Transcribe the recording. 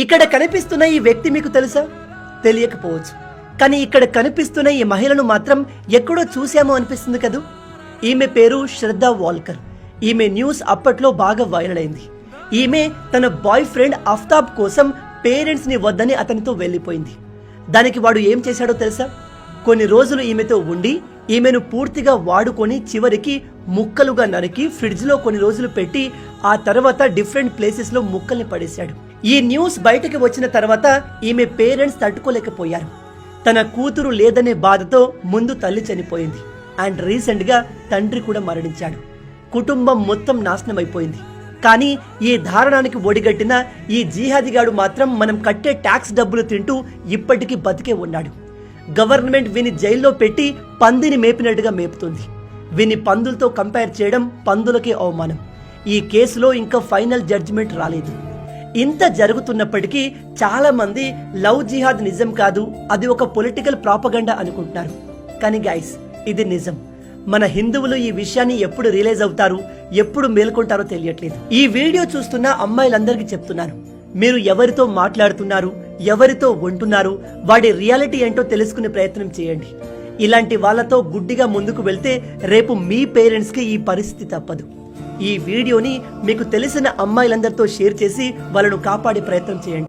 ఇక్కడ కనిపిస్తున్న ఈ వ్యక్తి మీకు తెలుసా? తెలియకపోవచ్చు. కానీ ఇక్కడ కనిపిస్తున్న ఈ మహిళను మాత్రం ఎక్కడో చూశామో అనిపిస్తుంది కదూ. ఈమె పేరు శ్రద్ధా వాల్కర్. ఈమె న్యూస్ అప్పట్లో బాగా వైరల్ అయింది. ఈమె తన బాయ్ ఫ్రెండ్ అఫ్తాబ్ కోసం పేరెంట్స్ ని వద్దని అతనితో వెళ్లిపోయింది. దానికి వాడు ఏం చేశాడో తెలుసా? కొన్ని రోజులు ఈమెతో ఉండి ఈమెను పూర్తిగా వాడుకొని చివరికి ముక్కలుగా నరికి ఫ్రిడ్జ్ లో కొన్ని రోజులు పెట్టి ఆ తర్వాత డిఫరెంట్ ప్లేసెస్ లో ముక్కల్ని పడేశాడు. ఈ న్యూస్ బయటకు వచ్చిన తర్వాత ఈమె పేరెంట్స్ తట్టుకోలేకపోయారు. తన కూతురు లేదనే బాధతో ముందు తల్లి చనిపోయింది అండ్ రీసెంట్ గా తండ్రి కూడా మరణించాడు. కుటుంబం మొత్తం నాశనం అయిపోయింది. కానీ ఈ దారుణానికి ఒడిగట్టిన ఈ జిహాదిగాడు మాత్రం మనం కట్టే ట్యాక్స్ డబ్బులు తింటూ ఇప్పటికీ బతికే ఉన్నాడు. గవర్నమెంట్ వీని జైల్లో పెట్టి పందిని మేపినట్టుగా మేపుతుంది. వీని పందులతో కంపేర్ చేయడం పందులకే అవమానం. ఈ కేసులో ఇంకా ఫైనల్ జడ్జిమెంట్ రాలేదు. ఇంత జరుగుతున్నప్పటికీ చాలా మంది లవ్ జిహాద్ నిజం కాదు, అది ఒక పొలిటికల్ ప్రాపగండా అనుకుంటున్నారు. కానీ గైస్, ఇది నిజం. మన హిందువులు ఈ విషయాన్ని ఎప్పుడు రియలైజ్ అవుతారు, ఎప్పుడు మేల్కొంటారో తెలియట్లేదు. ఈ వీడియో చూస్తున్న అమ్మాయిలందరికీ చెప్తున్నాను, మీరు ఎవరితో మాట్లాడుతున్నారు, ఎవరితో ఉంటున్నారు, వాడి రియాలిటీ ఏంటో తెలుసుకునే ప్రయత్నం చేయండి. ఇలాంటి వాళ్ళతో గుడ్డిగా ముందుకు వెళ్తే రేపు మీ పేరెంట్స్ కి ఈ పరిస్థితి తప్పదు. ఈ వీడియోని మీకు తెలిసిన అమ్మాయిలందరితో షేర్ చేసి వాళ్ళను కాపాడే ప్రయత్నం చేయండి.